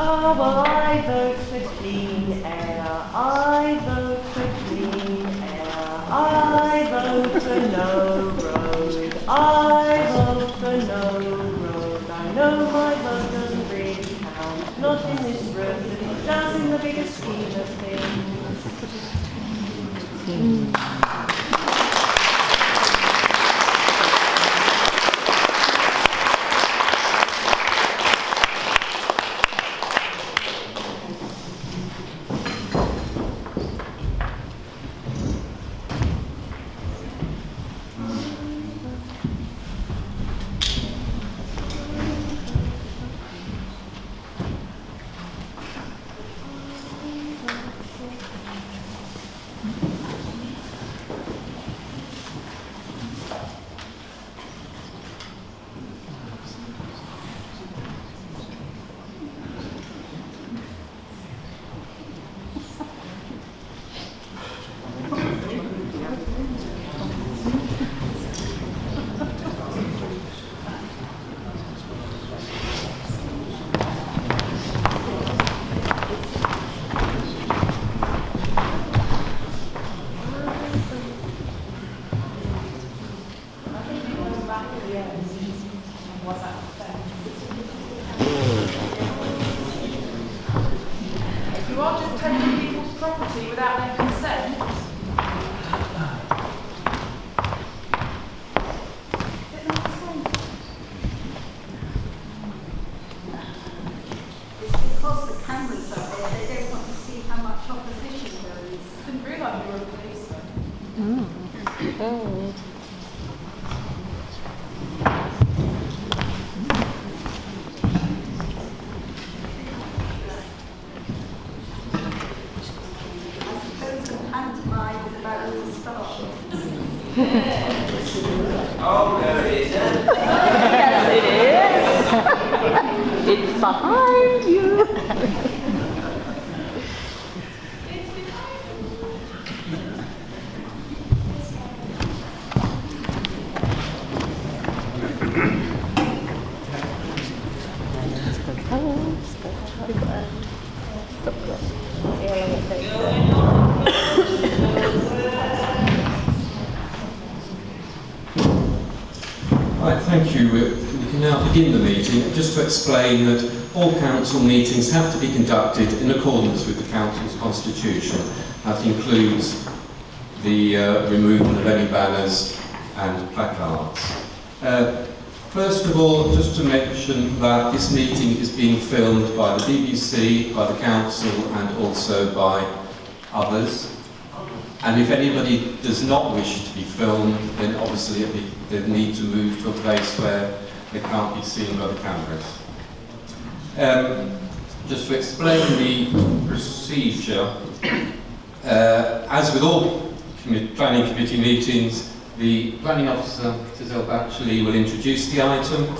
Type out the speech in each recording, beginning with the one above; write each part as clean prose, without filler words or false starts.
Oh, I vote for clean air, I vote for clean air, I vote for no road, I vote for no road. I know my vote doesn't really count, not in this room, but it does in the bigger scheme of things. You are just taking people's property without their consent. It's because the cameras are there, they don't want to see how much opposition there is. I didn't realise you were a policeman. Oh. Oh, there it is. Yes, it is. It's behind you. Right, thank you. We can now begin the meeting, just to explain that all council meetings have to be conducted in accordance with the council's constitution. That includes the removal of any banners and placards. First of all, just to mention that this meeting is being filmed by the BBC, by the council, and also by others. And if anybody does not wish to be filmed, then obviously they need to move to a place where they can't be seen by the cameras. Just to explain the procedure, as with all planning committee meetings, the planning officer, Tisel Batchley, will introduce the item.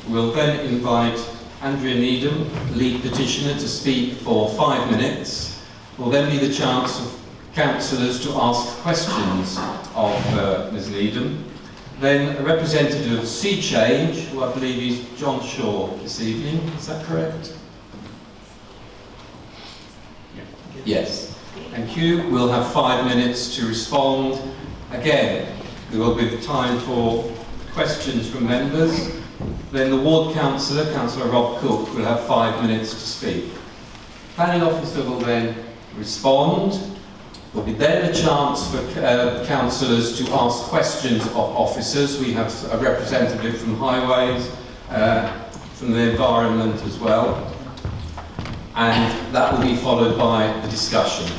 We'll then invite Andrea Needham, lead petitioner, to speak for 5 minutes. Will then be the chance of councillors to ask questions of Ms Needham. Then a representative of SeaChange, who I believe is John Shaw this evening, is that correct? Yes. Thank you. We'll have 5 minutes to respond. Again, there will be time for questions from members. Then the ward councillor, Councillor Rob Cook, will have 5 minutes to speak. Planning officer will then respond. There will be then a chance for councillors to ask questions of officers. We have a representative from Highways, from the Environment as well. And that will be followed by a discussion.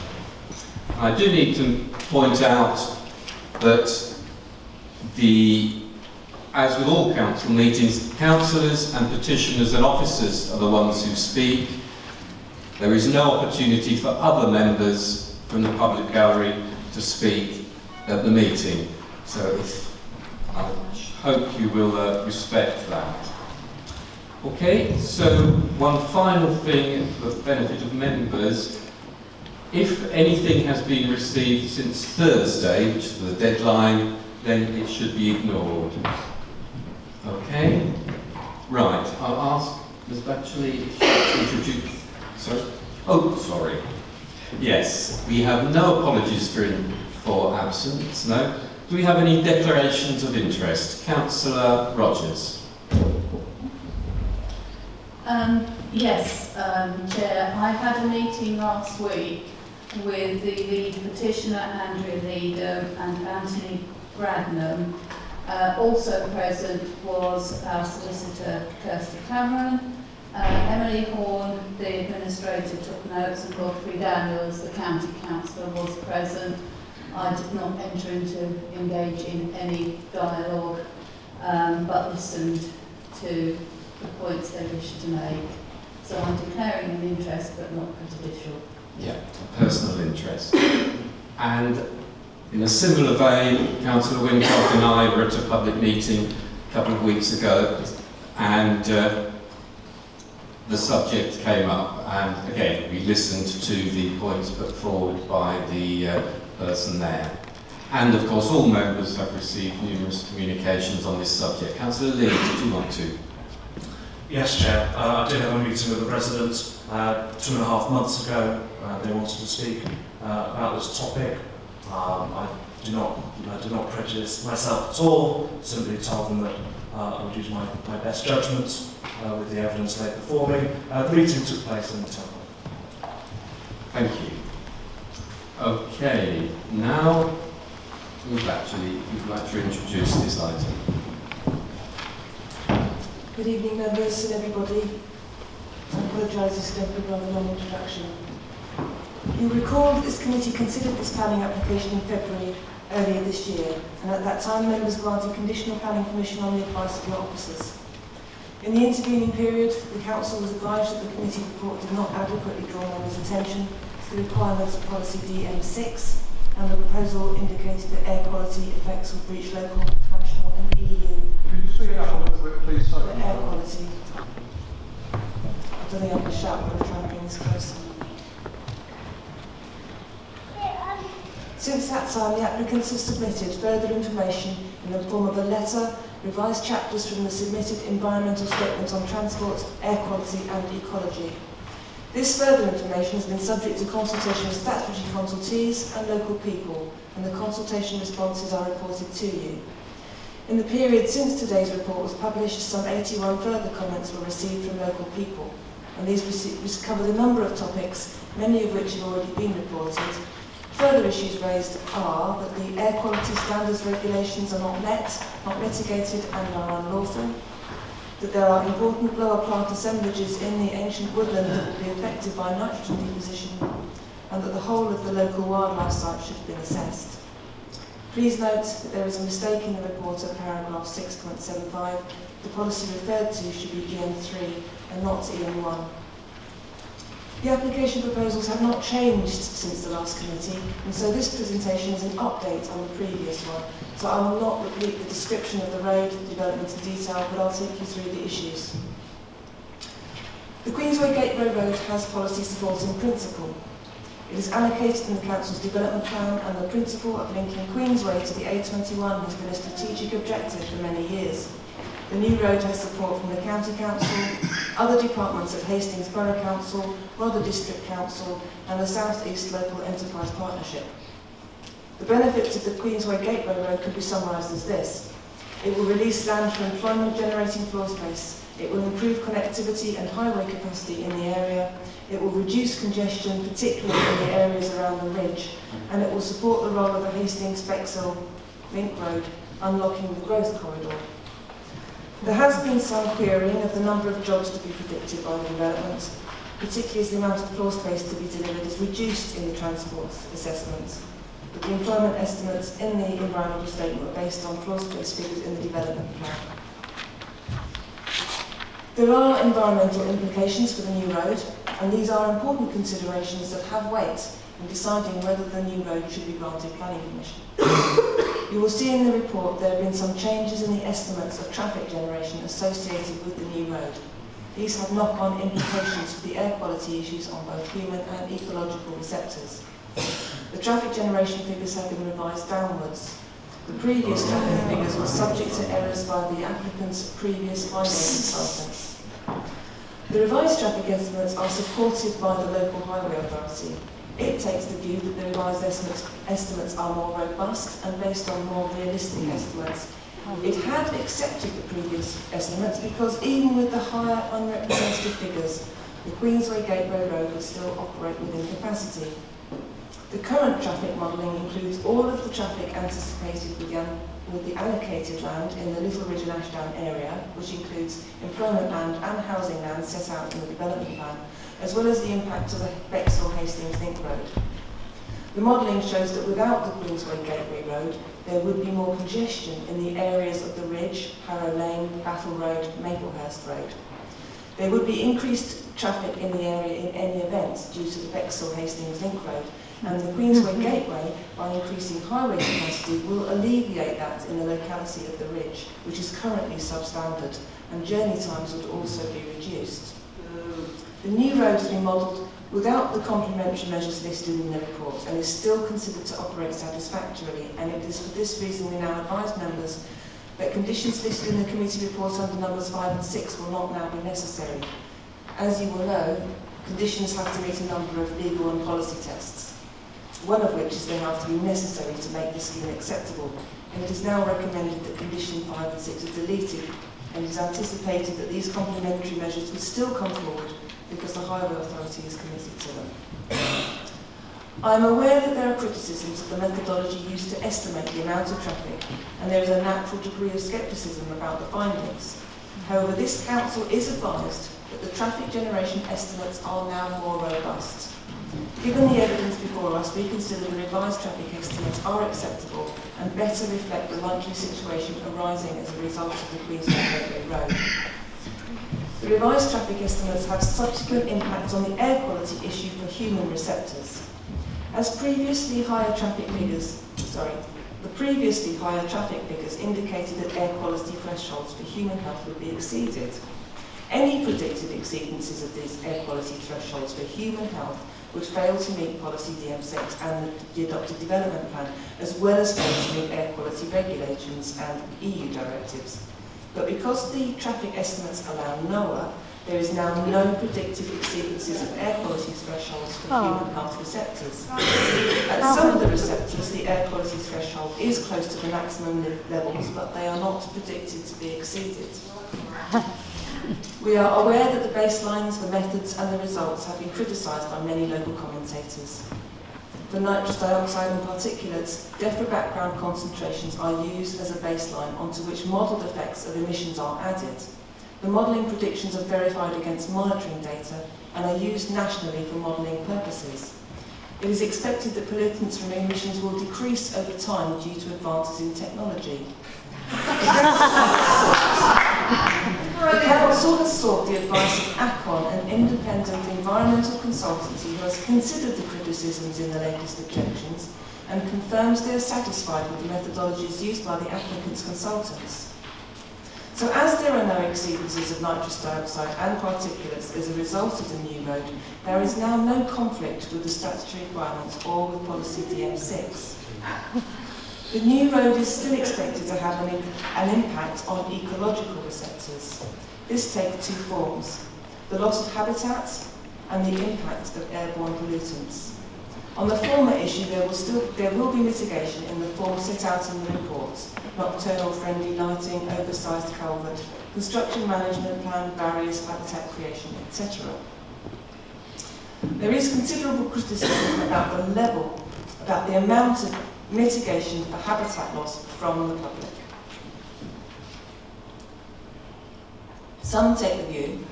I do need to point out that as with all council meetings, councillors and petitioners and officers are the ones who speak. There is no opportunity for other members from the public gallery to speak at the meeting. So I hope you will respect that. Okay, so one final thing for the benefit of members. If anything has been received since Thursday, which is the deadline, then it should be ignored. Okay? Right, I'll ask Ms Batchley to introduce... Sorry? Oh, sorry. Yes, we have no apologies for absence, no. Do we have any declarations of interest? Councillor Rogers. Yes, Chair, I had a meeting last week with the lead petitioner, Andrea Needham, and Anthony Bradnam. Also present was our solicitor, Kirsty Cameron, Emily Horn, the administrator, took notes, and Godfrey Daniels, the county councillor, was present. I did not enter into engage in any dialogue, but listened to the points they wished to make. So I'm declaring an interest, but not prejudicial. Yeah, a personal interest. And in a similar vein, Councillor Wincott and I were at a public meeting a couple of weeks ago, and the subject came up, and again, we listened to the points put forward by the person there. And of course, all members have received numerous communications on this subject. Councillor Lee, did you want to? Yes, Chair. I did have a meeting with the residents 2.5 months ago. They wanted to speak about this topic. I do not prejudice myself at all. Simply told them that I would use my best judgment with the evidence laid before me. The meeting took place in the temple. Thank you. Okay, now you'd like to introduce this item. Good evening, members and everybody. I apologise, this is going to be a rather long introduction. You recall that this committee considered this planning application in February earlier this year, and at that time members granted conditional planning permission on the advice of your officers. In the intervening period, the Council was advised that the committee report did not adequately draw members' attention to the requirements of policy DM6, and the proposal indicated that air quality effects would breach local, national and EU. Could you speak up a little bit, please? The air quality. I don't think I can shout, I'm going to try and bring this closer. Since that time, the applicants have submitted further information in the form of a letter, revised chapters from the submitted environmental statement on transport, air quality and ecology. This further information has been subject to consultation with statutory consultees and local people, and the consultation responses are reported to you. In the period since today's report was published, some 81 further comments were received from local people, and these covered a number of topics, many of which have already been reported. Further issues raised are that the air quality standards regulations are not met, not mitigated and are unlawful, that there are important lower plant assemblages in the ancient woodland that will be affected by nitrogen deposition, and that the whole of the local wildlife site should have been assessed. Please note that there is a mistake in the report at paragraph 6.75. The policy referred to should be EN3 and not EN1. The application proposals have not changed since the last committee, and so this presentation is an update on the previous one. So I will not repeat the description of the road development in detail, but I'll take you through the issues. The Queensway Gateway Road has policy support in principle. It is allocated in the Council's development plan, and the principle of linking Queensway to the A21 has been a strategic objective for many years. The new road has support from the County Council, other departments at Hastings Borough Council, Rother District Council and the South East Local Enterprise Partnership. The benefits of the Queensway Gateway Road could be summarised as this. It will release land for employment generating floor space. It will improve connectivity and highway capacity in the area. It will reduce congestion, particularly in the areas around the ridge, and it will support the role of the Hastings-Bexhill Link Road, unlocking the growth corridor. There has been some querying of the number of jobs to be predicted by the development, particularly as the amount of floor space to be delivered is reduced in the transport assessment. But the employment estimates in the environmental statement are based on floor space figures in the development plan. There are environmental implications for the new road, and these are important considerations that have weight in deciding whether the new road should be granted planning permission. You will see in the report there have been some changes in the estimates of traffic generation associated with the new road. These have knock-on implications for the air quality issues on both human and ecological receptors. The traffic generation figures have been revised downwards. The previous traffic figures were subject to errors by the applicant's previous highway consultants. The revised traffic estimates are supported by the local highway authority. It takes the view that the revised estimates are more robust and based on more realistic estimates. It had accepted the previous estimates because even with the higher unrepresentative figures, the Queensway Gateway Road would still operate within capacity. The current traffic modelling includes all of the traffic anticipated with the allocated land in the Little Ridge and Ashdown area, which includes employment land and housing land set out in the development plan, as well as the impact of the Bexhill-Hastings Link Road. The modelling shows that without the Queensway Gateway Road, there would be more congestion in the areas of the Ridge, Harrow Lane, Battle Road, Maplehurst Road. There would be increased traffic in the area in any event due to the Bexhill-Hastings Link Road, and the Queensway Gateway, by increasing highway capacity, will alleviate that in the locality of the Ridge, which is currently substandard, and journey times would also be reduced. The new road has been modelled without the complementary measures listed in the report and is still considered to operate satisfactorily, and it is for this reason we now advise members that conditions listed in the committee report under numbers 5 and 6 will not now be necessary. As you will know, conditions have to meet a number of legal and policy tests, one of which is they have to be necessary to make the scheme acceptable, and it is now recommended that condition 5 and 6 are deleted, and it is anticipated that these complementary measures would still come forward because the Highway Authority is committed to them. I am aware that there are criticisms of the methodology used to estimate the amount of traffic, and there is a natural degree of scepticism about the findings. However, this Council is advised that the traffic generation estimates are now more robust. Given the evidence before us, we consider the revised traffic estimates are acceptable and better reflect the likely situation arising as a result of the Queensway Gateway Road. The revised traffic estimates have subsequent impacts on the air quality issue for human receptors. The previously higher traffic figures indicated that air quality thresholds for human health would be exceeded. Any predicted exceedances of these air quality thresholds for human health would fail to meet policy DM6 and the adopted development plan, as well as fail to meet air quality regulations and EU directives. But because the traffic estimates allow NOAA, there is now no predicted exceedances of air quality thresholds for human health receptors. At some of the receptors, the air quality threshold is close to the maximum levels, but they are not predicted to be exceeded. We are aware that the baselines, the methods and the results have been criticised by many local commentators. For nitrous dioxide and particulates, DEFRA background concentrations are used as a baseline onto which modelled effects of emissions are added. The modelling predictions are verified against monitoring data and are used nationally for modelling purposes. It is expected that pollutants from emissions will decrease over time due to advances in technology. The Council has sought the advice of ACON, an independent environmental consultancy who has considered the criticisms in the latest objections and confirms they are satisfied with the methodologies used by the applicant's consultants. So as there are no exceedances of nitrous dioxide and particulates as a result of the new road, there is now no conflict with the statutory requirements or with policy DM6. The new road is still expected to have an impact on ecological receptors. This takes two forms: the loss of habitat and the impact of airborne pollutants. On the former issue, there will be mitigation in the form set out in the report: nocturnal friendly lighting, oversized culvert, construction management plan, barriers, habitat creation, etc. There is considerable criticism about the amount of mitigation for habitat loss from the public. Some take the view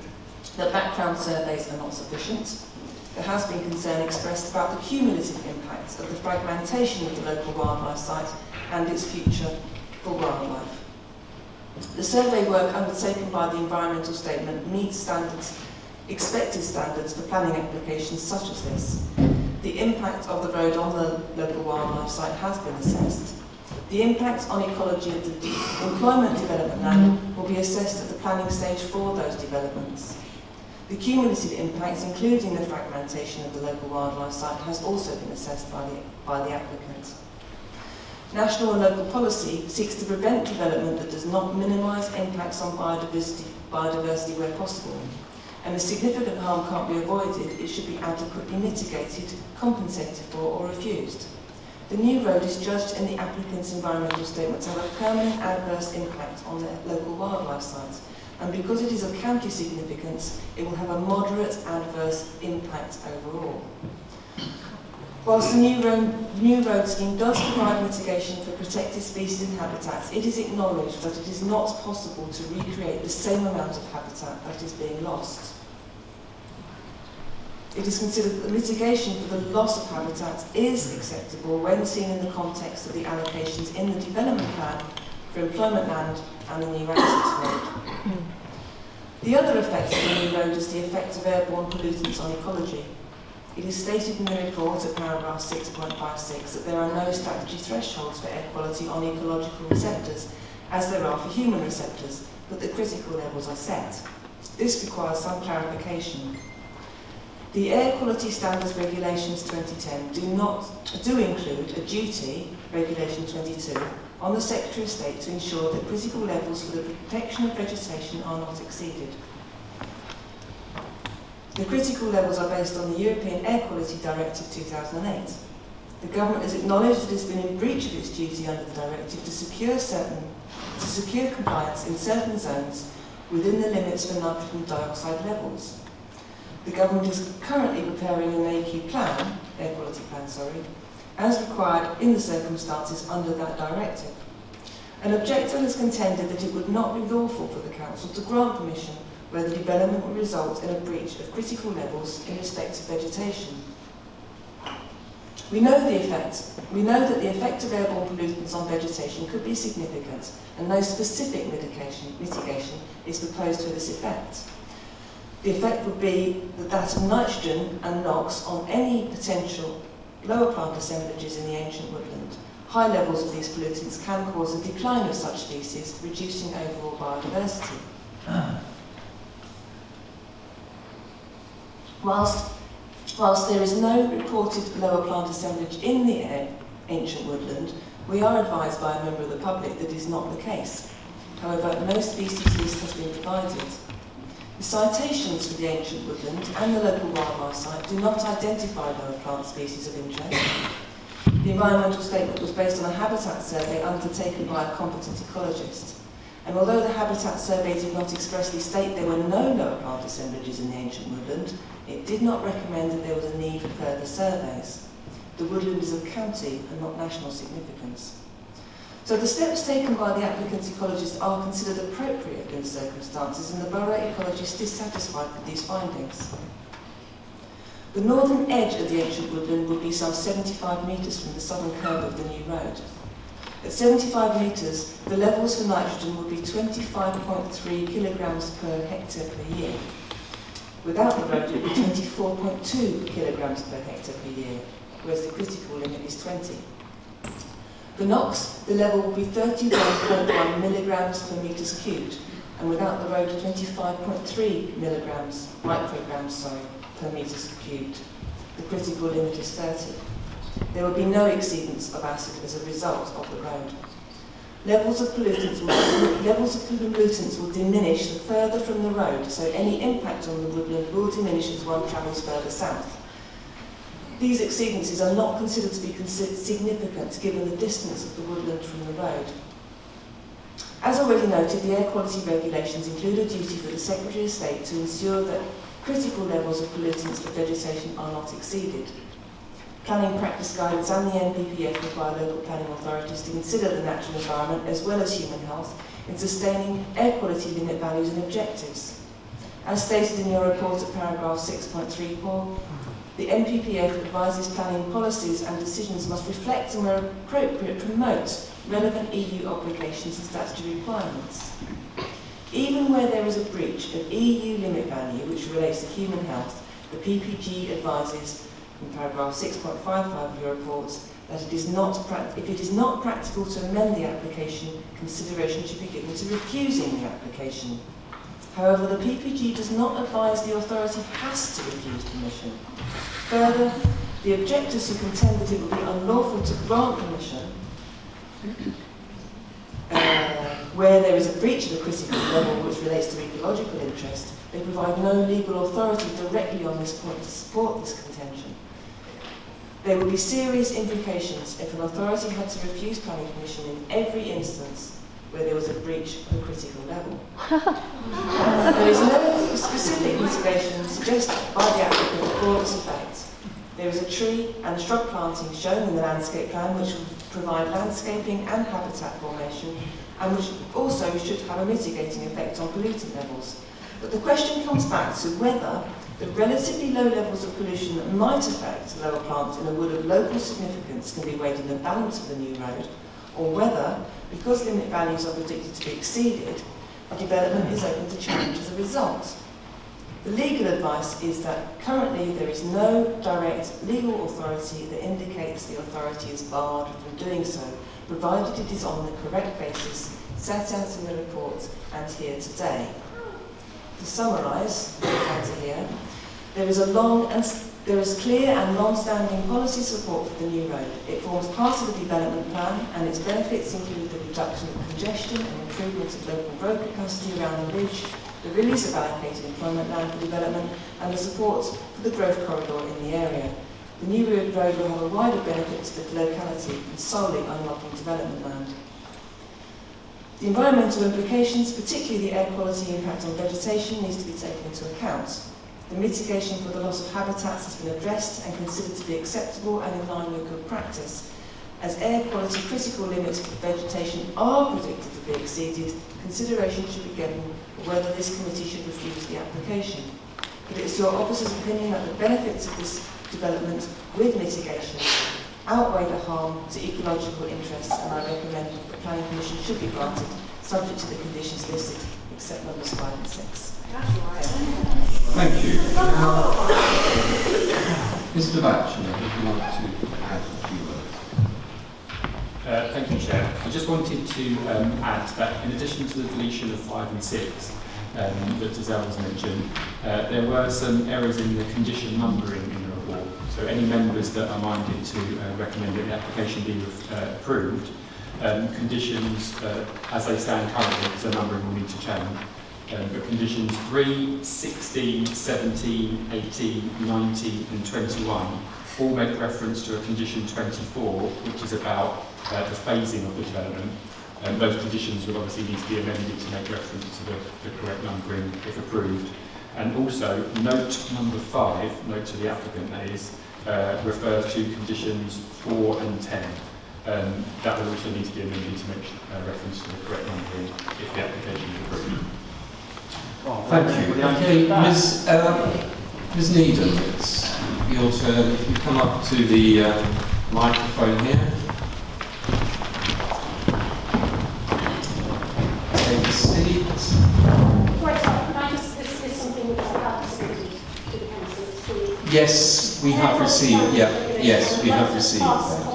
that background surveys are not sufficient. There has been concern expressed about the cumulative impacts of the fragmentation of the local wildlife site and its future for wildlife. The survey work undertaken by the environmental statement meets expected standards for planning applications such as this. The impact of the road on the local wildlife site has been assessed. The impact on ecology of the employment development land will be assessed at the planning stage for those developments. The cumulative impacts, including the fragmentation of the local wildlife site, has also been assessed by the applicant. National and local policy seeks to prevent development that does not minimise impacts on biodiversity where possible. And if significant harm can't be avoided, it should be adequately mitigated, compensated for or refused. The new road is judged in the applicant's environmental statement to have a permanent adverse impact on the local wildlife site. And because it is of county significance, it will have a moderate adverse impact overall. Whilst the new road scheme does provide mitigation for protected species and habitats, it is acknowledged that it is not possible to recreate the same amount of habitat that is being lost. It is considered that the mitigation for the loss of habitat is acceptable when seen in the context of the allocations in the development plan for employment land and the new access road. The other effect of the new road is the effect of airborne pollutants on ecology. It is stated in the report at paragraph 6.56 that there are no statutory thresholds for air quality on ecological receptors, as there are for human receptors, but the critical levels are set. This requires some clarification. The Air Quality Standards Regulations 2010 do include a duty, Regulation 22, on the Secretary of State to ensure that critical levels for the protection of vegetation are not exceeded. The critical levels are based on the European Air Quality Directive 2008. The government has acknowledged that it has been in breach of its duty under the directive to secure compliance in certain zones within the limits for nitrogen dioxide levels. The government is currently preparing an AQ plan, air quality plan, as required in the circumstances under that directive. An objector has contended that it would not be lawful for the Council to grant permission where the development would result in a breach of critical levels in respect of vegetation. We know that the effect of airborne pollutants on vegetation could be significant, and no specific mitigation is proposed for this effect. The effect would be that of nitrogen and NOx on any potential lower plant assemblages in the ancient woodland. High levels of these pollutants can cause a decline of such species, reducing overall biodiversity. Whilst there is no reported lower plant assemblage in the ancient woodland, we are advised by a member of the public that is not the case. However, no species list has been provided. The citations for the ancient woodland and the local wildlife site do not identify lower plant species of interest. The environmental statement was based on a habitat survey undertaken by a competent ecologist. And although the habitat survey did not expressly state there were no lower plant assemblages in the ancient woodland, it did not recommend that there was a need for further surveys. The woodland is of county and not national significance. So the steps taken by the applicant's ecologist are considered appropriate in the circumstances, and the borough ecologist is satisfied with these findings. The northern edge of the ancient woodland would be some 75 metres from the southern curve of the new road. At 75 metres, the levels for nitrogen would be 25.3 kilograms per hectare per year. Without the road, it would be 24.2 kilograms per hectare per year, whereas the critical limit is 20. For NOx, the level will be 31.1 milligrams per metres cubed, and without the road, 25.3 micrograms per metres cubed. The critical limit is 30. There will be no exceedance of acid as a result of the road. Levels of pollutants will diminish the further from the road, so any impact on the woodland will diminish as one travels further south. These exceedances are not considered to be significant given the distance of the woodland from the road. As already noted, the air quality regulations include a duty for the Secretary of State to ensure that critical levels of pollutants for vegetation are not exceeded. Planning practice guidance and the NPPF require local planning authorities to consider the natural environment as well as human health in sustaining air quality limit values and objectives. As stated in your report at paragraph 6.34, the NPPF advises planning policies and decisions must reflect and where appropriate promote relevant EU obligations and statutory requirements. Even where there is a breach of EU limit value which relates to human health, the PPG advises in paragraph 6.55 of your report that if it is not practical to amend the application, consideration should be given to refusing the application. However, the PPG does not advise the authority has to refuse permission. Further, the objectors who contend that it would be unlawful to grant permission where there is a breach of the critical level which relates to ecological interest, they provide no legal authority directly on this point to support this contention. There will be serious implications if an authority had to refuse planning permission in every instance where there was a breach of the critical level. There is no specific mitigation suggested by the applicant for this effect. There is a tree and shrub planting shown in the landscape plan which will provide landscaping and habitat formation and which also should have a mitigating effect on pollutant levels. But the question comes back to whether the relatively low levels of pollution that might affect lower plants in a wood of local significance can be weighed in the balance of the new road, or whether, because limit values are predicted to be exceeded, the development is open to challenge as a result. The legal advice is that currently there is no direct legal authority that indicates the authority is barred from doing so, provided it is on the correct basis set out in the report and here today. To summarise what we've had to hear, there is clear and long-standing policy support for the new road. It forms part of the development plan and its benefits include the reduction of congestion and improvement of local road capacity around the ridge, the release of allocated employment land for development and the support for the growth corridor in the area. The new road will have a wider benefit to the locality than solely unlocking development land. The environmental implications, particularly the air quality impact on vegetation, needs to be taken into account. The mitigation for the loss of habitats has been addressed and considered to be acceptable and in line with good practice. As air quality critical limits for vegetation are predicted to be exceeded, consideration should be given whether this committee should refuse the application. But it is your officer's opinion that the benefits of this development with mitigation outweigh the harm to ecological interests, and I recommend that the planning permission should be granted, subject to the conditions listed, except numbers 5 and 6. Thank you. Now, Mr. Batchelor, would you like to add a few words? Thank you, Chair. I just wanted to add that in addition to the deletion of 5 and 6 that Giselle has mentioned, there were some errors in the condition numbering in the report. So any members that are minded to recommend that the application be approved, Conditions, as they stand currently, because the numbering will need to change, but conditions 3, 16, 17, 18, 19 and 21 all make reference to a condition 24, which is about the phasing of the development. Those conditions will obviously need to be amended to make reference to the correct numbering if approved. And also, note number 5, note to the applicant that is, refers to conditions 4 and 10. That will also need to be amended to make reference to the correct numbering if the application is approved. Thank you. Okay, Ms. Needham, it's your turn. If you come up to the microphone here. Take a seat. Right, so can I just, this is something which I have submitted to the council. Yes, we have received. Yeah, yes, we have received that.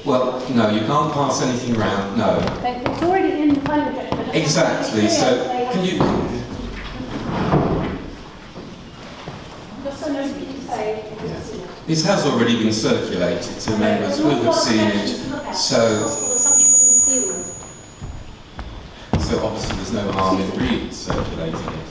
Well, no, you can't pass anything around. No. It's already in the planning objective. Exactly. So, can you? Just so nobody can say. This has already been circulated, so members will have seen it. So, Some people didn't see them. so obviously there's no harm in re-circulating it.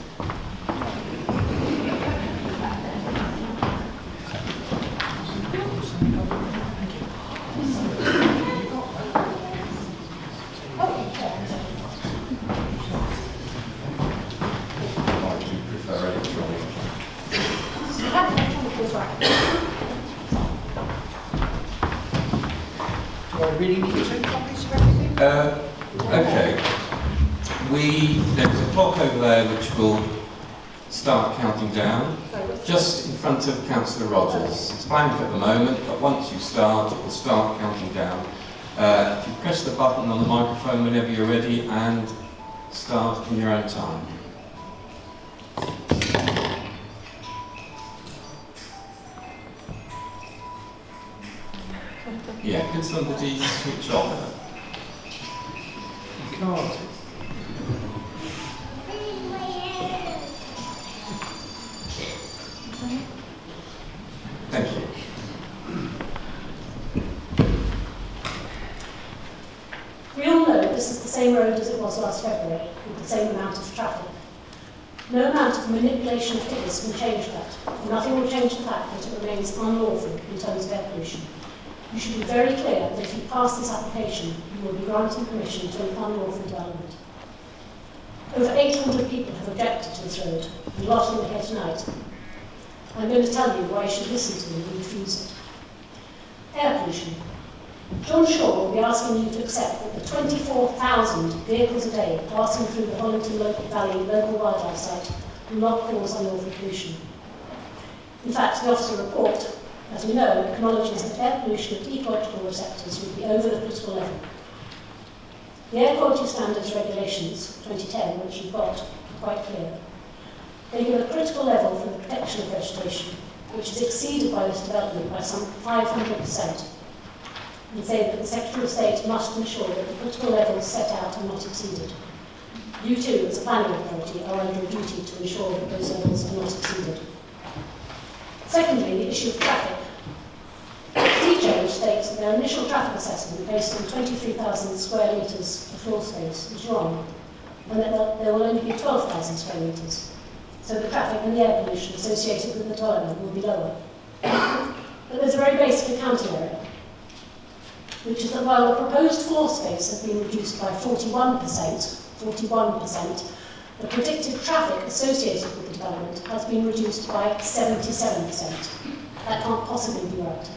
Okay. There's a clock over there which will start counting down, just in front of Councillor Rogers. It's blank at the moment, but once you start, it will start counting down. If you press the button on the microphone whenever you're ready and start in your own time. Yeah, could somebody switch off? You can't. Thank you. We all know this is the same road as it was last February, with the same amount of traffic. No amount of manipulation of figures can change that, and nothing will change the fact that it remains unlawful in terms of air pollution. You should be very clear that if you pass this application, you will be granting permission to an unlawful development. Over 800 people have objected to this road, and a lot of them are here tonight. I'm going to tell you why you should listen to them and refuse it. Air pollution. John Shaw will be asking you to accept that the 24,000 vehicles a day passing through the Hollington Valley local wildlife site will not cause unlawful pollution. In fact, the officer report, as we know, acknowledges that air pollution at ecological receptors would be over the critical level. The Air Quality Standards Regulations 2010, which you've got, are quite clear. They give a critical level for the protection of vegetation, which is exceeded by this development by some 500%, and say that the Secretary of State must ensure that the critical levels set out are not exceeded. You too, as a planning authority, are under a duty to ensure that those levels are not exceeded. Secondly, the issue of traffic. SeaChange states that their initial traffic assessment based on 23,000 square metres of floor space is wrong, and that there will only be 12,000 square metres. So the traffic and the air pollution associated with the development will be lower. But there's a very basic accounting error, which is that while the proposed floor space has been reduced by 41%, the predicted traffic associated with the development has been reduced by 77%. That can't possibly be right.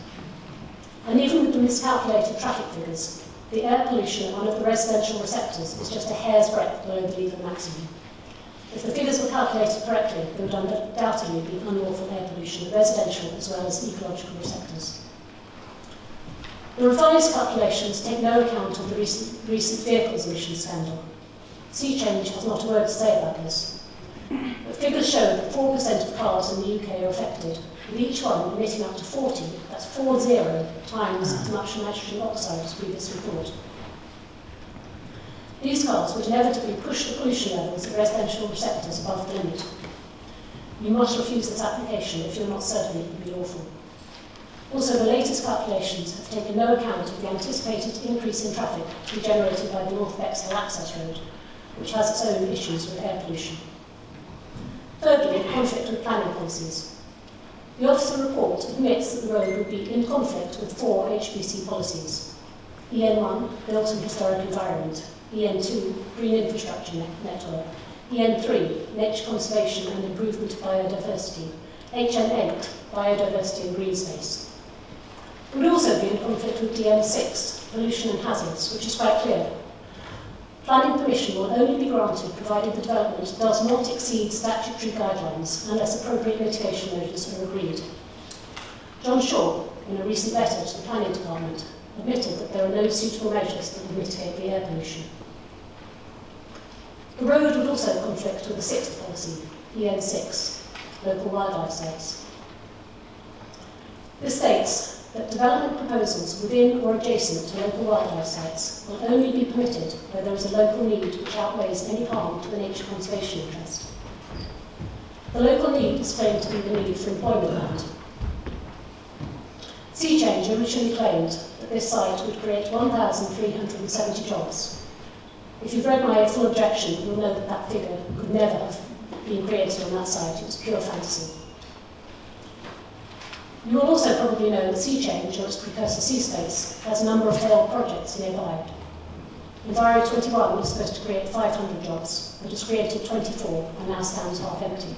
And even with the miscalculated traffic figures, the air pollution at one of the residential receptors is just a hair's breadth below the legal maximum. If the figures were calculated correctly, there would undoubtedly be unlawful air pollution at residential as well as ecological receptors. The revised calculations take no account of the recent vehicles emissions scandal. SeaChange has not a word to say about this. But figures show that 4% of cars in the UK are affected, with each one emitting up to 40, that's 40 times as much nitrogen oxide as previously thought. These cars would inevitably push the pollution levels of residential receptors above the limit. You must refuse this application if you're not certain it will be lawful. Also, the latest calculations have taken no account of the anticipated increase in traffic to be generated by the North Bexhill Access Road, which has its own issues with air pollution. Thirdly, conflict with planning policies. The officer report admits that the road would be in conflict with 4 HBC policies. EN1, Built and Historic Environment, EN2, Green Infrastructure Network, EN3, Nature Conservation and Improvement of Biodiversity, HN8, Biodiversity and Green Space. It would also be in conflict with DN6, Pollution and Hazards, which is quite clear. Planning permission will only be granted provided the development does not exceed statutory guidelines unless appropriate mitigation measures are agreed. John Shaw, in a recent letter to the Planning Department, admitted that there are no suitable measures that would mitigate the air pollution. The road would also conflict with the 6th policy, EN6, Local Wildlife Sites. This states that development proposals within or adjacent to local wildlife sites will only be permitted where there is a local need which outweighs any harm to the nature conservation interest. The local need is claimed to be the need for employment land. SeaChange originally claimed that this site would create 1,370 jobs. If you've read my full objection, you'll know that that figure could never have been created on that site. It was pure fantasy. You will also probably know that SeaChange, or its precursor SeaSpace, has a number of failed projects nearby. Enviro 21 was supposed to create 500 jobs, but has created 24 and now stands half empty.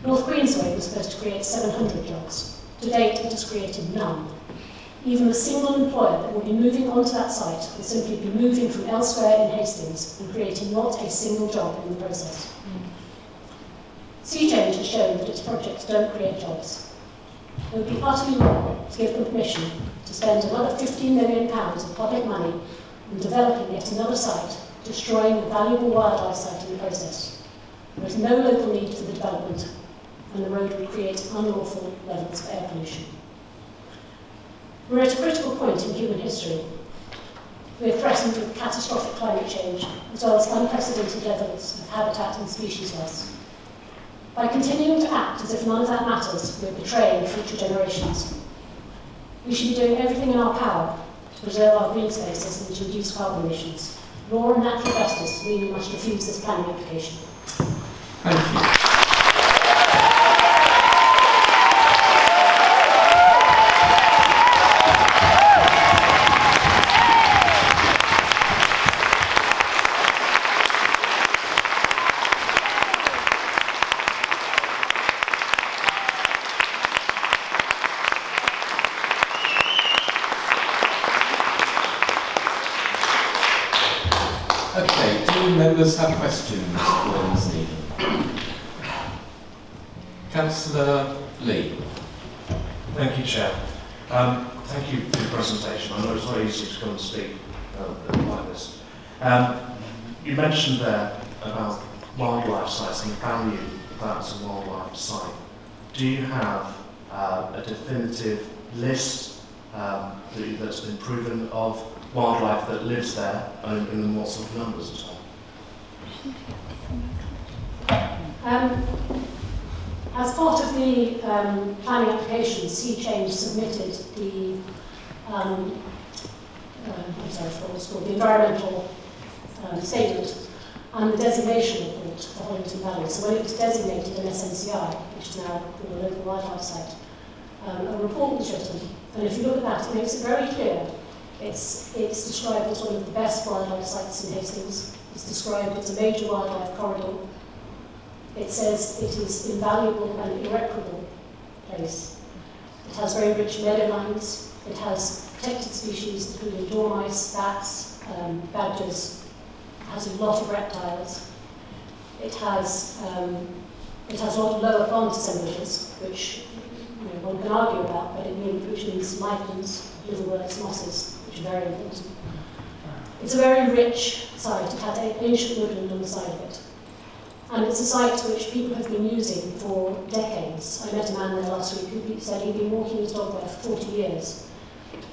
North Queensway was supposed to create 700 jobs. To date, it has created none. Even the single employer that will be moving onto that site will simply be moving from elsewhere in Hastings and creating not a single job in the process. SeaChange has shown that its projects don't create jobs. It would be utterly wrong to give them permission to spend another £15 million of public money on developing yet another site, destroying a valuable wildlife site in the process. There is no local need for the development, and the road would create unlawful levels of air pollution. We're at a critical point in human history. We are threatened with catastrophic climate change, as well as unprecedented levels of habitat and species loss. By continuing to act as if none of that matters, we're betraying future generations. We should be doing everything in our power to preserve our green spaces and to reduce carbon emissions. Law and natural justice mean we must refuse this planning application. Thank you. Okay, do members have questions for Stephen? Councillor Lee. Thank you, Chair. Thank you for your presentation. I know it's not easy to come and speak like this. You mentioned there about wildlife sites and the value that as a wildlife site. Do you have a definitive list that's been proven of wildlife that lives there, and in what sort of numbers as well? As part of the planning application, SeaChange submitted the the environmental statement and the designation report for Hollington Valley. So when it was designated an SNCI, which is now called a local wildlife site, a report was written. And if you look at that, it makes it very clear. It's described as one of the best wildlife sites in Hastings. It's described as a major wildlife corridor. It says it is invaluable and irreparable place. It has very rich meadowlands. It has protected species, including dormice, bats, badgers. It has a lot of reptiles. It has a lot of lower plant assemblages, which one can argue about, but which means lichens, liverworts, mosses, which are very important. It's a very rich site. It had ancient woodland on the side of it. And it's a site which people have been using for decades. I met a man there last week who said he'd been walking his dog there for 40 years.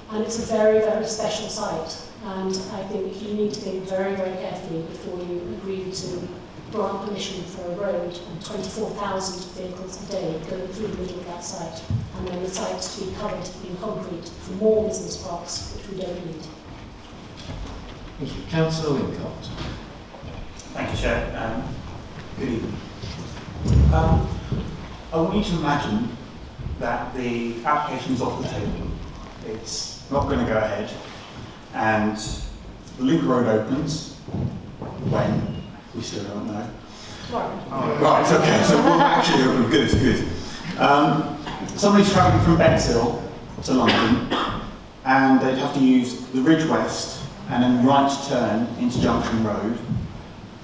And it's a very, very special site. And I think you need to think very, very carefully before you agree to grant permission for a road and 24,000 vehicles a day going through the middle of that site, and then the site to be covered in concrete for more business parks, which we don't need. Thank you. Councillor Wincott. Thank you, Chair. Good evening. I want you to imagine that the application is off the table. It's not going to go ahead, and the link road opens when we still don't know. Right, okay, so we'll actually open. Good, good. Somebody's travelling from Bexhill to London, and they'd have to use the Ridge West and then right turn into Junction Road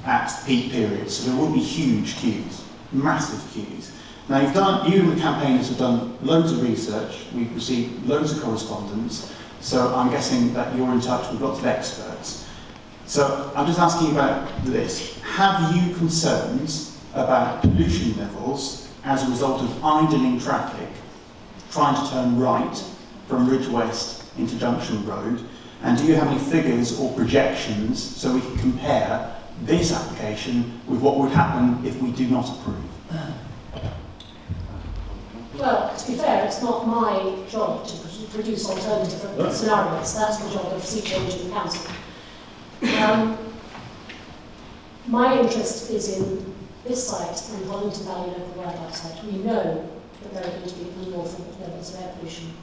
at peak periods. So there will be huge queues, massive queues. Now you and the campaigners have done loads of research, we've received loads of correspondence, so I'm guessing that you're in touch with lots of experts. So I'm just asking you about this. Have you concerns about pollution levels as a result of idling traffic trying to turn right from Ridge West into Junction Road? And do you have any figures or projections so we can compare this application with what would happen if we do not approve? Well, to be fair, it's not my job to produce alternative scenarios. That's the job of SeaChange and the council. My interest is in this site and Wellington Valley Local Wildlife Site. We know that there are going to be unlawful levels of air pollution.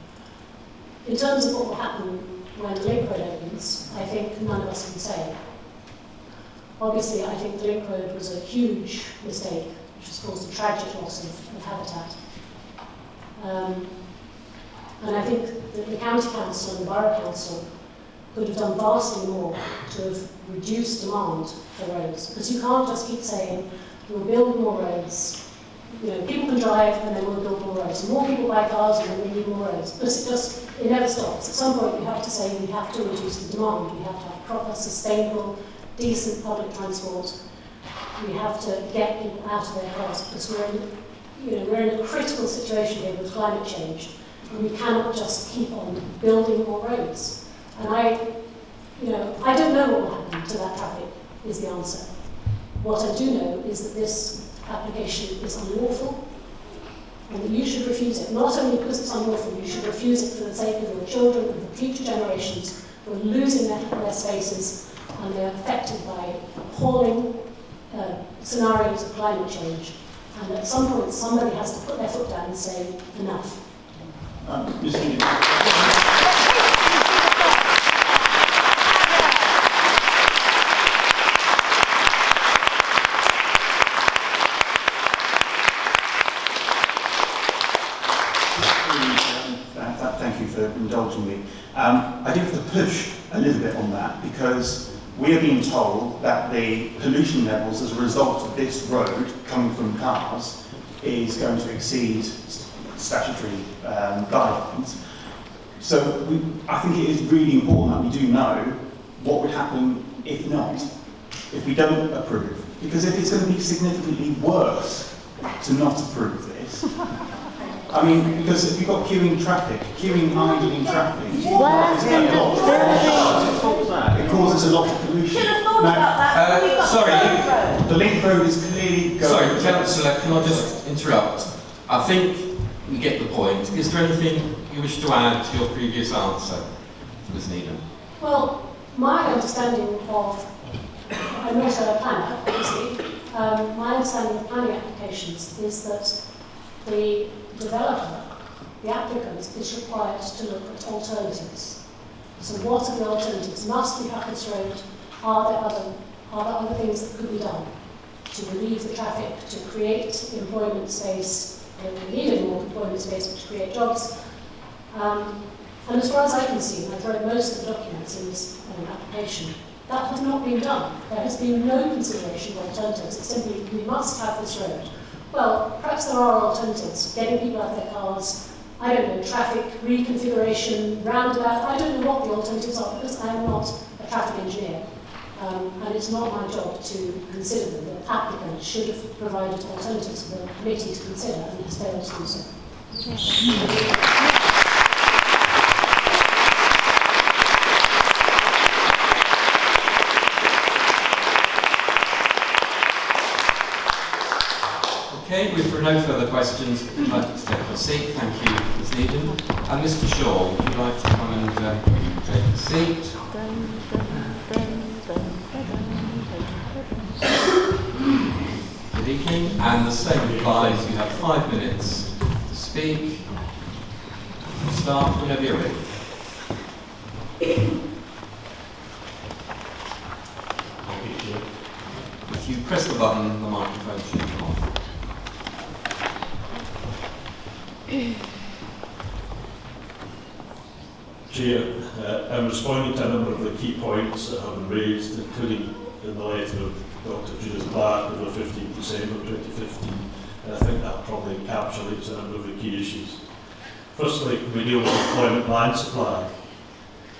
In terms of what will happen when the link road opens, I think none of us can say. Obviously, I think the link road was a huge mistake, which has caused a tragic loss of habitat. And I think that the County Council and the Borough Council could have done vastly more to have reduced demand for roads. Because you can't just keep saying, we'll build more roads. You know, people can drive and then we'll build more roads. And more people buy cars and then we need more roads. Because it never stops. At some point we have to say we have to reduce the demand. We have to have proper, sustainable, decent public transport. We have to get people out of their cars because we're in a critical situation here with climate change, and we cannot just keep on building more roads. And I don't know what will happen to that traffic, is the answer. What I do know is that this application is unlawful, and that you should refuse it. Not only because it's unlawful, you should refuse it for the sake of your children and the future generations who are losing their spaces, and they're affected by appalling scenarios of climate change. And at some point, somebody has to put their foot down and say, enough. Thank you for indulging me. I do have to push a little bit on that because we are being told that the pollution levels as a result of this road coming from cars is going to exceed statutory guidelines. So I think it is really important that we do know what would happen if not, if we don't approve. Because if it's going to be significantly worse to not approve this, I mean, because if you've got queuing traffic, idling traffic, it causes a lot of pollution. Sorry, the link road is clearly going... Sorry, Councillor, can I just interrupt? I think we get the point. Is there anything you wish to add to your previous answer, Ms. Needham? Well, my understanding of... I'm not a planner, obviously. My understanding of planning applications is that the developer, the applicant, is required to look at alternatives. So what are the alternatives? Must we have this road? Are there other things that could be done to relieve the traffic, to create employment space? We need any more employment space, but to create jobs. And as far as I can see, and I've read most of the documents in this application, that has not been done. There has been no consideration of alternatives. It's simply, we must have this road. Well, perhaps there are alternatives. Getting people out of their cars, I don't know, traffic reconfiguration, roundabout. I don't know what the alternatives are because I am not a traffic engineer. And it's not my job to consider them. The applicant should have provided alternatives for the committee to consider and has failed to do so. Okay, if there are no further questions, if you'd like to take your seat, thank you, Ms. Needham. And Mr. Shaw, would you like to come and take a seat? Good evening, and the same applies. You have 5 minutes to speak. Start whenever you're ready. If you press the button, the microphone should come off. Chair, I'm responding to a number of the key points that have been raised, including in the letter of Dr. Judith Clark of the 15th December 2015, and I think that probably encapsulates a number of the key issues. Firstly, we deal with employment land supply.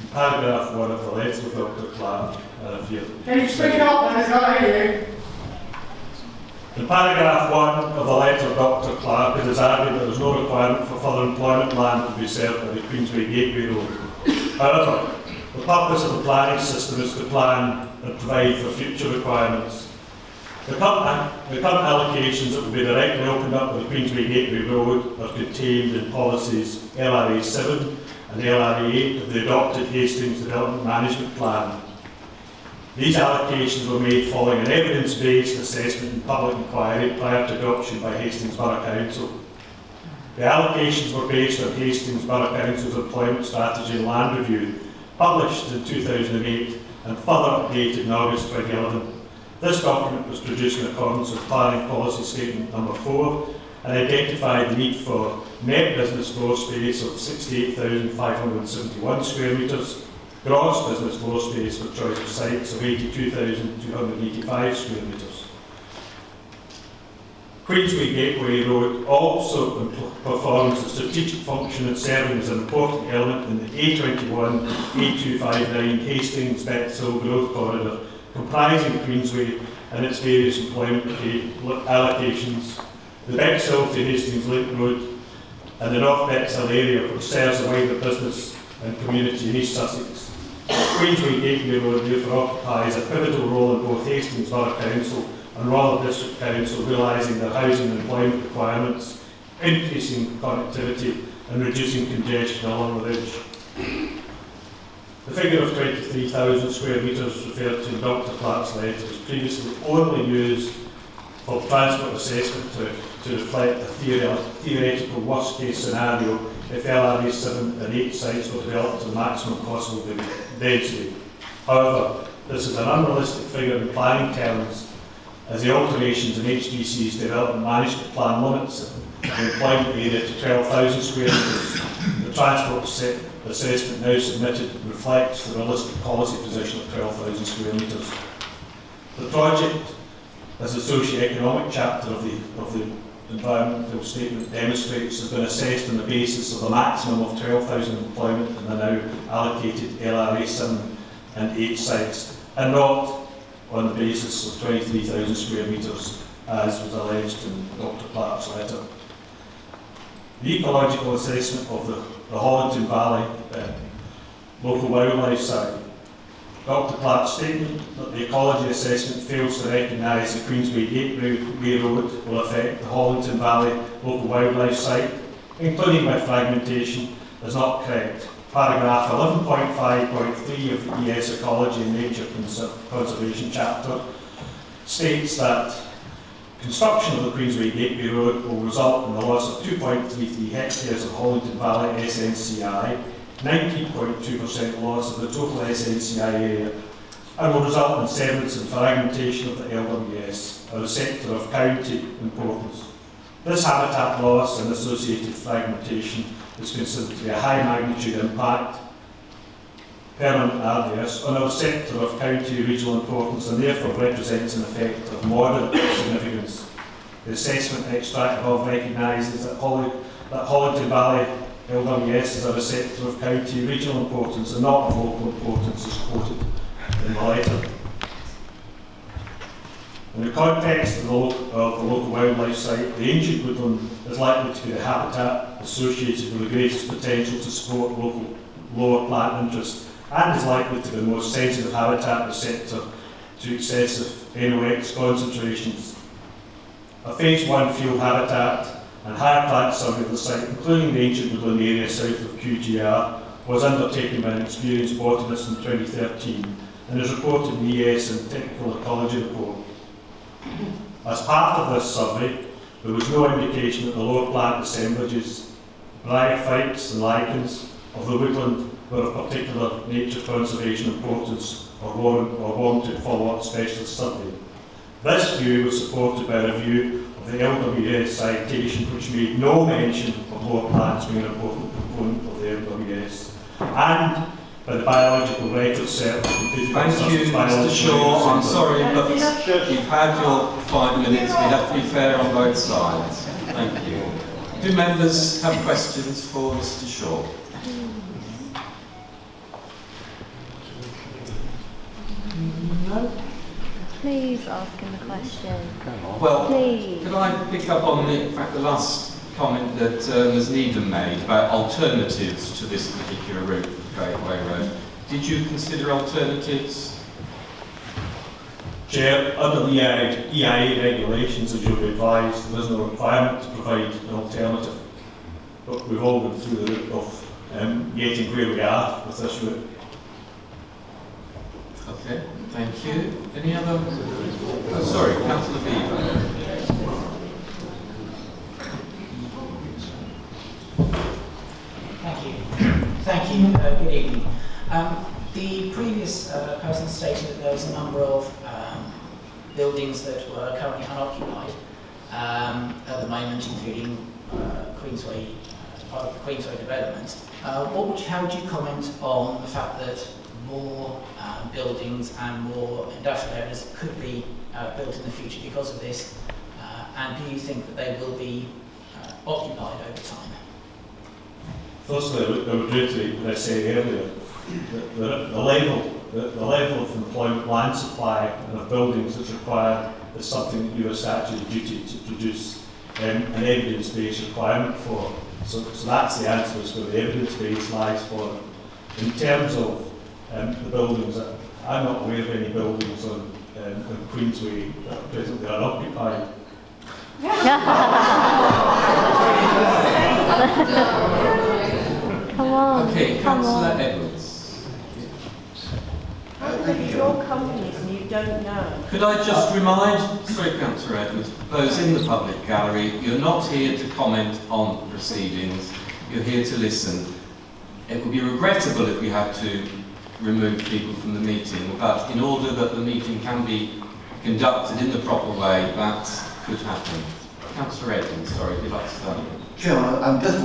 In paragraph 1 of the letter of Dr. Clark, can you speak up, man? I can't hear you. In paragraph 1 of the letter of Dr. Clark, it is argued that there is no requirement for further employment land to be served by the Queensway Gateway Road. However, the purpose of the planning system is to plan and provide for future requirements. The current allocations that will be directly opened up by the Queensway Gateway Road are contained in policies LRA 7 and LRA 8 of the adopted Hastings Development Management Plan. These allocations were made following an evidence-based assessment and public inquiry prior to adoption by Hastings Borough Council. The allocations were based on Hastings Borough Council's Employment Strategy and Land Review, published in 2008 and further updated in August 2011. This document was produced in accordance with Planning Policy Statement No. 4 and identified the need for net business floor space of 68,571 square metres, gross business floor space for choice of sites of 82,285 square metres. Queensway Gateway Road also performs a strategic function in serving as an important element in the A21, A259 Hastings Bexhill Growth Corridor, comprising Queensway and its various employment allocations, the Bexhill to Hastings Link Road, and the North Bexhill area, which serves a wider business and community in East Sussex. Queensway Gateway Road therefore occupies a pivotal role in both Hastings Borough Council and Royal District Council, realising their housing and employment requirements, increasing connectivity and reducing congestion along the ridge. The figure of 23,000 square metres referred to in Dr. Clark's letter was previously only used for transport assessment to reflect a theoretical worst-case scenario if LRA 7 and 8 sites were developed to the maximum possible density. However, this is an unrealistic figure in planning terms, as the alterations in HDC's development management plan limits the employment area to 12,000 square metres. The transport assessment now submitted reflects the realistic policy position of 12,000 square metres. The project, as the socio-economic chapter of the environmental statement demonstrates, has been assessed on the basis of the maximum of 12,000 employment in the now allocated LRA 7 and 8 sites, and not on the basis of 23,000 square metres, as was alleged in Dr. Clark's letter. The ecological assessment of the Hollington Valley local wildlife site. Dr. Clark's statement that the ecology assessment fails to recognise the Queensway Gateway Road will affect the Hollington Valley local wildlife site, including by fragmentation, is not correct. Paragraph 11.5.3 of the ES Ecology and Nature Conservation chapter states that construction of the Queensway Gateway Road will result in the loss of 2.33 hectares of Hollington Valley SNCI, 19.2% loss of the total SNCI area, and will result in severance and fragmentation of the LWS, a sector of county importance. This habitat loss and associated fragmentation is considered to be a high magnitude impact, permanent RDS, on our sector of county regional importance, and therefore represents an effect of moderate significance. The assessment extract above recognises that Hollington Valley LWS is a sector of county regional importance and not of local importance as quoted in the letter. In the context of the local wildlife site, the ancient woodland is likely to be the habitat associated with the greatest potential to support local lower plant interest, and is likely to be the most sensitive habitat receptor to excessive NOx concentrations. a Phase 1 field habitat and higher plant survey of the site, including the ancient woodland area south of QGR, was undertaken by an experienced botanist in 2013 and is reported in the ES and Technical Ecology Report. As part of this survey, there was no indication that the lower plant assemblages, bryophytes and lichens of the woodland were of particular nature conservation importance or warranted follow-up specialist study. This view was supported by a review of the LWS citation, which made no mention of lower plants being an important component of the LWS, and by the biological record set. Thank you, Mr. Shaw. I'm sorry, but you've had your 5 minutes. We have to be fair on both sides. Thank you. Do members have questions for Mr. Shaw? No. Please ask him a question. Well, please. Could I pick up on the last comment that Ms. Needham made about alternatives to this particular route, Gateway Road? Did you consider alternatives? Chair, under the EIA regulations, as you've advised, there is no requirement to provide an alternative. But we've all been through the route of getting where we are with this route. Okay, thank you. Any other? Oh, sorry, Councillor Beaver. Thank you. Thank you. Good evening. The previous person stated that there was a number of buildings that were currently unoccupied at the moment, including Queensway, as part of the Queensway development. How would you comment on the fact that more buildings and more industrial areas could be built in the future because of this? And do you think that they will be occupied over time? Firstly, I would reiterate what I said earlier. The level of employment, land supply and of buildings that's required is something that you are statutory duty to produce an evidence-based requirement for. So that's the answer, is where the evidence base lies for. In terms of the buildings, I'm not aware of any buildings on Queensway that are presently unoccupied. Come on. Okay, Councillor Edwards. Your companies and you don't know. Could I just remind, sorry, Councillor Edwards, those in the public gallery, you're not here to comment on proceedings, you're here to listen. It would be regrettable if we had to remove people from the meeting, but in order that the meeting can be conducted in the proper way, that could happen. Councillor Edwards, sorry, if you'd like to start. Chairman, I'm just